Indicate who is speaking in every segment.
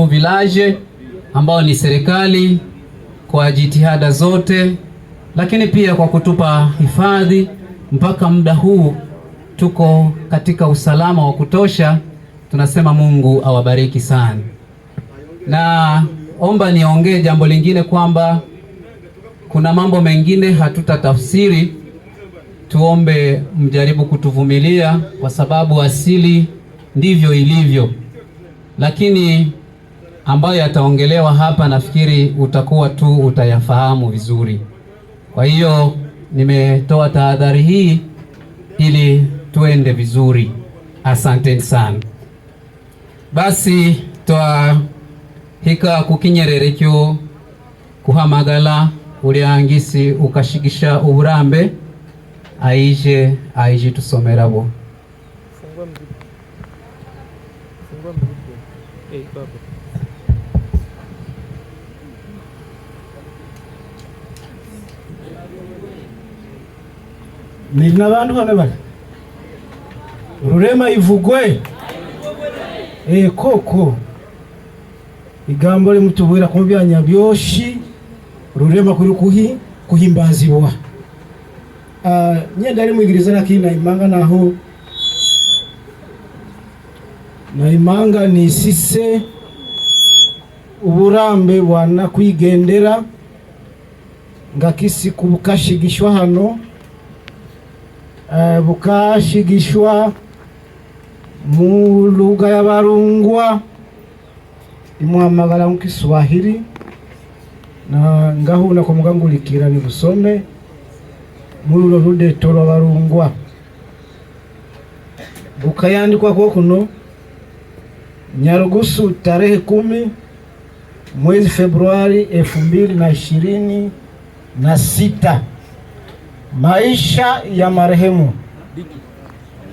Speaker 1: Village ambao ni serikali kwa jitihada zote, lakini pia kwa kutupa hifadhi mpaka muda huu tuko katika usalama wa kutosha. Tunasema Mungu awabariki sana. Na omba niongee jambo lingine kwamba kuna mambo mengine hatutatafsiri. Tuombe mjaribu kutuvumilia kwa sababu asili ndivyo ilivyo, lakini ambayo yataongelewa hapa nafikiri utakuwa tu utayafahamu vizuri. Kwa hiyo nimetoa tahadhari hii ili tuende vizuri. Asante sana. Basi twahika kukinyerere kyo kuhamagala uliangisi ukashigisha uburambe aije tusomerabo.
Speaker 2: Nina bantu hano bali Rurema ivugwe koko igambo limutubwira ku byanya byoshi Rurema kuri kuhimbazibwa nyenda ari mwigiriza lakini naimanga ni sise uburambe bwana kwigendera ngakisi kubukashigishwa hano bukashigishwa mu lugha ya Barungwa imwamagala mu Kiswahili na ngahuna ko mugangulikira ni busome muri rudeto rwa Barungwa bukayandikwa ko kuno Nyarugusu tarehe 10 mwezi Februari 2026. Maisha ya marehemu.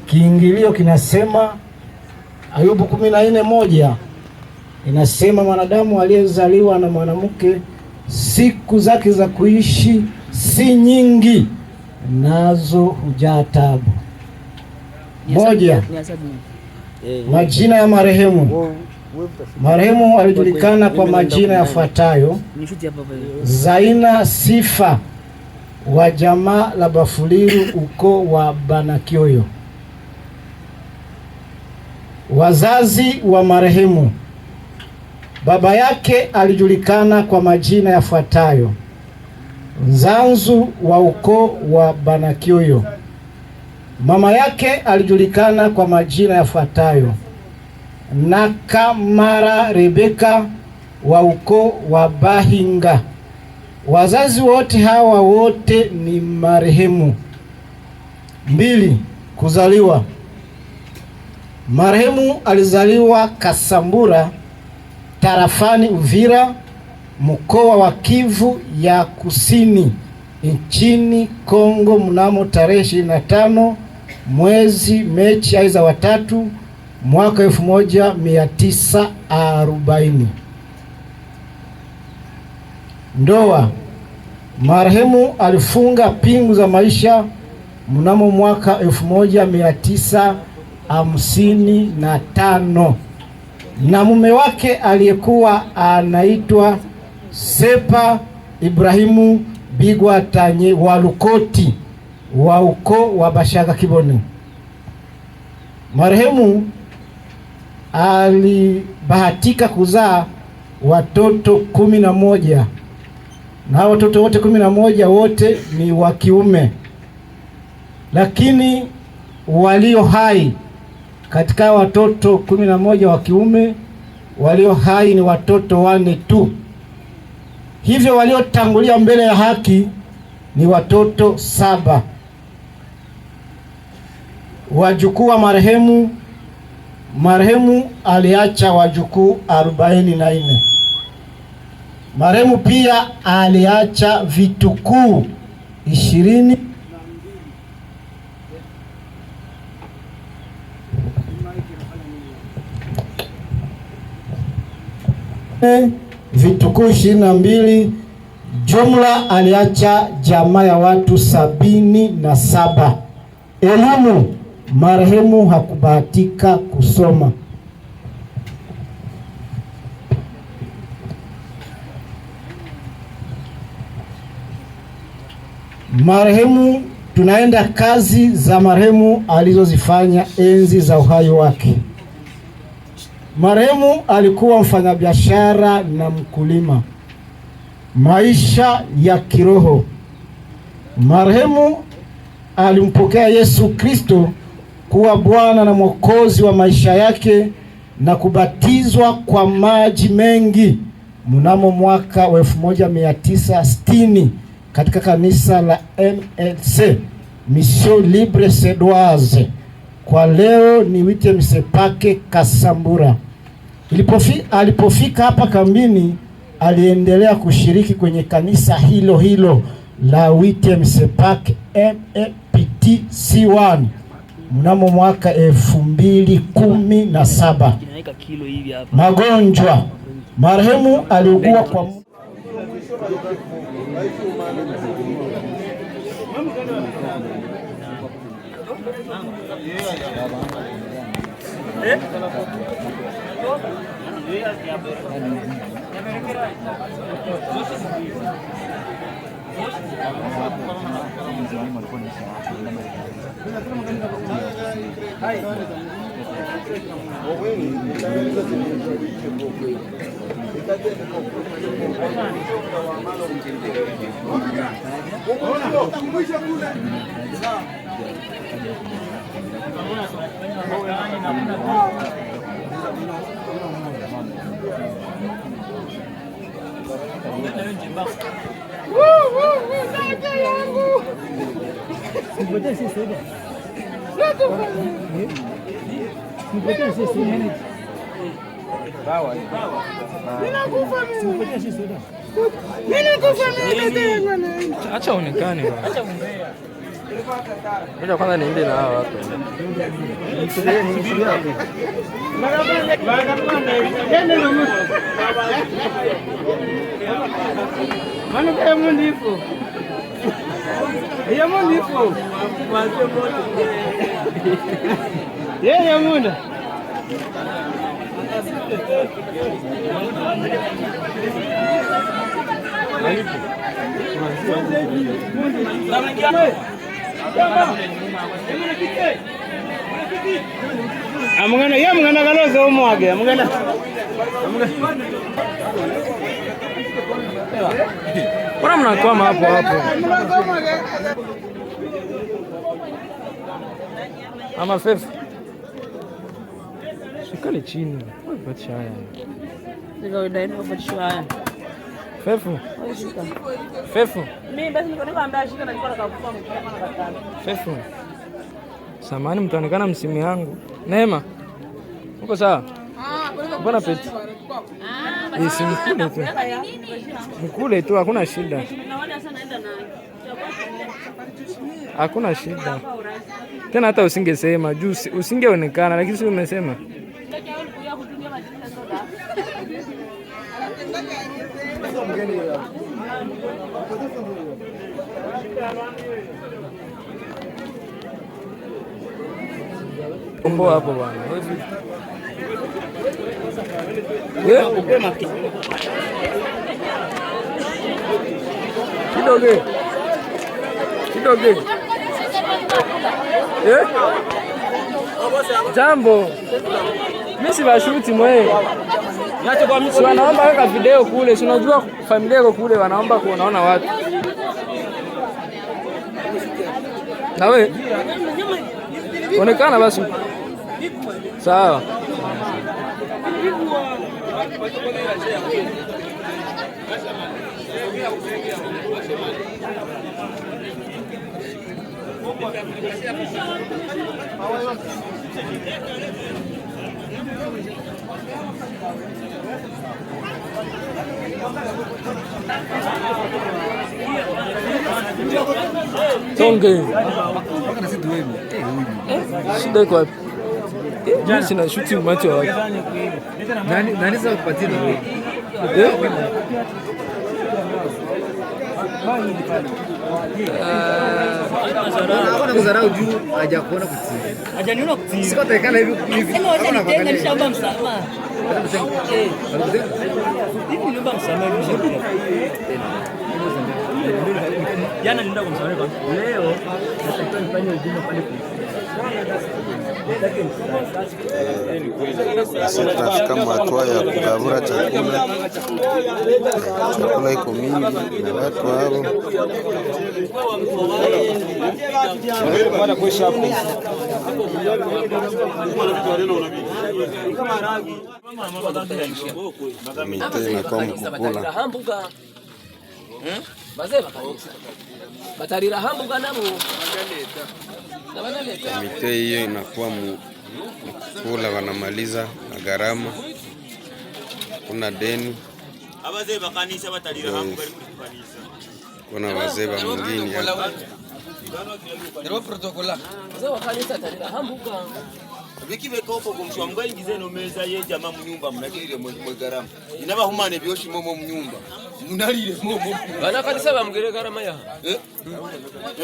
Speaker 2: Kiingilio kinasema Ayubu 14:1 inasema mwanadamu aliyezaliwa na mwanamke siku zake za kuishi si nyingi, nazo hujaa taabu. 1. Majina ya marehemu. Marehemu alijulikana kwa majina yafuatayo: Zaina Sifa wa jamaa la Bafuliru, ukoo wa Banakioyo. Wazazi wa marehemu. Baba yake alijulikana kwa majina yafuatayo: Nzanzu wa ukoo wa Banakioyo. Mama yake alijulikana kwa majina yafuatayo: Nakamara Rebeka wa ukoo wa Bahinga. Wazazi wote hawa wote ni marehemu. 2. Kuzaliwa. Marehemu alizaliwa Kasambura, tarafani Uvira, mkoa wa Kivu ya Kusini, nchini Kongo mnamo tarehe 25 mwezi Machi aiza wa 3 mwaka 1940. Ndoa. Marehemu alifunga pingu za maisha mnamo mwaka 1955 na mume wake aliyekuwa anaitwa Sepa Ibrahimu Bigwa Tanye wa Lukoti wa ukoo wa Bashaga Kibone. Marehemu alibahatika kuzaa watoto 11 na watoto wote 11 wote ni wa kiume, lakini walio hai katika watoto 11 wa kiume, walio hai ni watoto 4 tu. Hivyo waliotangulia mbele ya haki ni watoto 7. Wajukuu wa marehemu aliacha wajukuu 44. Marehemu pia aliacha vitukuu 20. Vitukuu 22. Jumla aliacha jamaa ya watu 77. Elimu. Marehemu hakubahatika kusoma. Marehemu, tunaenda kazi za marehemu alizozifanya enzi za uhai wake. Marehemu alikuwa mfanyabiashara na mkulima. Maisha ya kiroho. Marehemu alimpokea Yesu Kristo kuwa Bwana na Mwokozi wa maisha yake na kubatizwa kwa maji mengi mnamo mwaka wa 1960 katika kanisa la MLC Mission Libre Sedoise, kwa leo ni Witemsepake Kasambura. Alipofika hapa kambini, aliendelea kushiriki kwenye kanisa hilo hilo la Witemsepake MEPTC1 mnamo mwaka 2017. Magonjwa. Marehemu aliugua kwa
Speaker 3: acha onekane. Ngoja kwanza niende na hawa watu.
Speaker 4: Amungana ya mungana galozo umwage amungana.
Speaker 3: Bora mnakwama hapo hapo. Ama fefu. Shikali chini. Batisha haya.
Speaker 5: Ndio ndio batisha haya.
Speaker 3: Fefu. Fefu.
Speaker 5: Mimi basi niko nikwambia shika na nilikuwa nakakufa mkutano na katano.
Speaker 3: Fefu. Samahani, mtaonekana msimu yangu. Neema. Uko sawa? Mbona peti? Si mkule tu. Mkule tu, hakuna shida. Hakuna shida. Tena hata usingesema juu usingeonekana, lakini si umesema. Umbo hapo bwana. Kidogo. Jambo. Mimi si bashuti mwe. Si wanaomba weka video kule, si unajua familia yako kule wanaomba kuonaona watu. Na wewe onekana basi. Sawa. Tonge. Shida iko wapi? Mimi sina shooting macho wapi?
Speaker 6: Nani sasa kupatia wewe? Hakuna kuzarau juu hajakuona kutii.
Speaker 5: Hajaniona kutii.
Speaker 6: Siko tekana hivi.
Speaker 5: Sema wacha nitenga nishaomba msamaha. Hivi niomba msamaha hivi.
Speaker 3: Jana nenda kumshauri kwa leo natakiwa nifanye ujumbe pale
Speaker 7: sasa tutafika hatua ya kugabura chakula. Chakula iko mingi na watu hao mite inakuwa mkukula batarira hambuga namo mite hiyo inakuwa mkula, wanamaliza na gharama, kuna deni, kuna wazee wa mwingine
Speaker 8: vikivekoko kumshwa mwaingize no meza ye jamaa munyumba mnagirire mu garama inaba humane byoshi momo munyumba munalire momo bana kanisa bamugere garama ya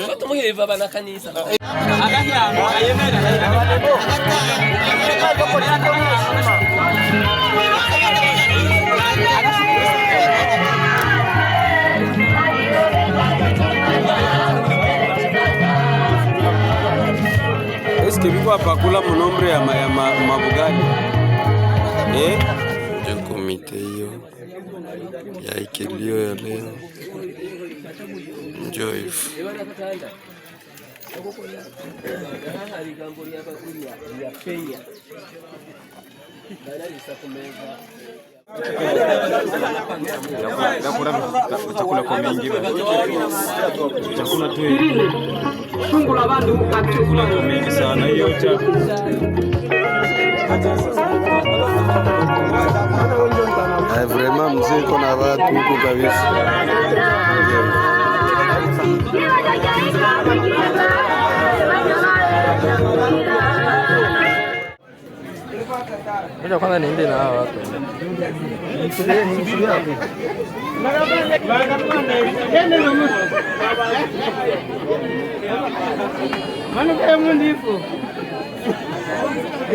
Speaker 8: batumuheva bana kanisa
Speaker 7: eske biko apakula munombre ya mabugani ndio komite hiyo ya ikilio ya leo ndio hivyo.
Speaker 9: Chakula kwa mingi chakula tu chakula kwa mingi sana hiyo
Speaker 7: vraiment mzee iko na watu huko kabisa.
Speaker 3: Ngoja kwanza niende na hao watu. Mano kaya mundifu.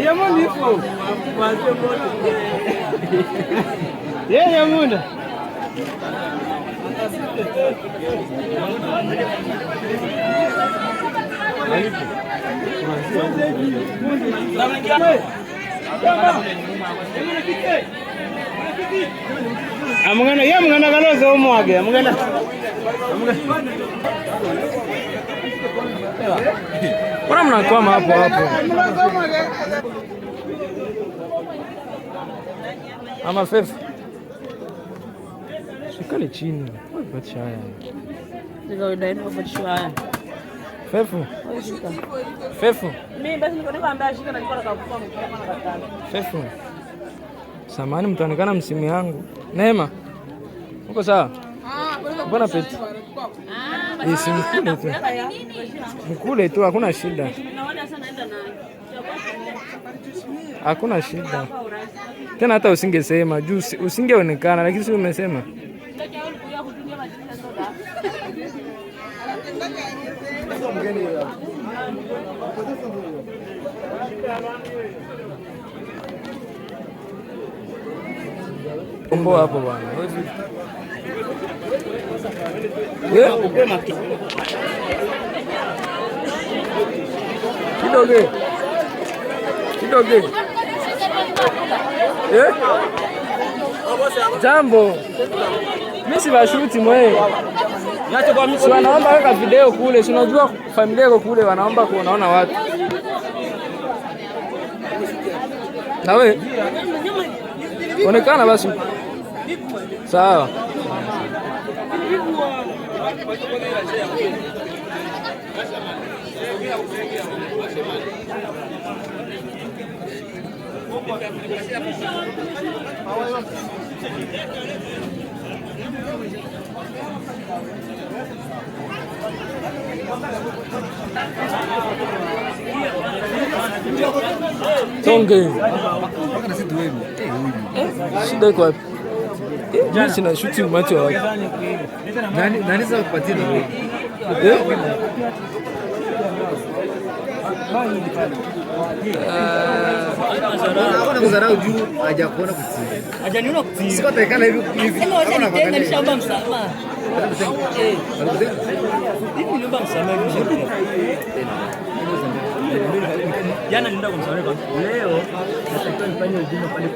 Speaker 3: Ya mundifu. Wache moto. Ya munda. Amungana ya mungana kaloza umwage amungana Bora mnakwama hapo hapo. Ama fefu. Shikali chini. Bacha haya.
Speaker 5: Ndio ndio bacha haya.
Speaker 3: Fefu. Fefu.
Speaker 5: Mimi basi niko nikwambia shika na nilikuwa nakakufa mkutano na katano.
Speaker 3: Fefu. Samani mtaonekana msimu yangu. Neema. Uko sawa? Mbona peti? Isi mkule tu. Mkule tu, hakuna shida. Hakuna shida. Tena hata usingesema juu usingeonekana, lakini si umesema. Kombo hapo bwana. Kidoge. Kidoge. Jambo. Mimi si bashuti mwe. Niache kwa mimi. Wanaomba weka video kule. Si unajua familia yako kule wanaomba kuonaona watu. Na wewe? Onekana basi. Sawa. Tonge. Shida iko wapi? Mimi sina shooting macho wapi?
Speaker 6: Nani sasa kupatia nini? Hawana kudharau juu hajakuona kutii.
Speaker 3: Hajaniona kutii.
Speaker 6: Siko tekana hivi.
Speaker 3: Sema wacha nitenga nishamba msamaha. Hivi niomba msamaha hivi. Jana nenda kumsamehe kwa leo natakiwa nifanye huduma pale.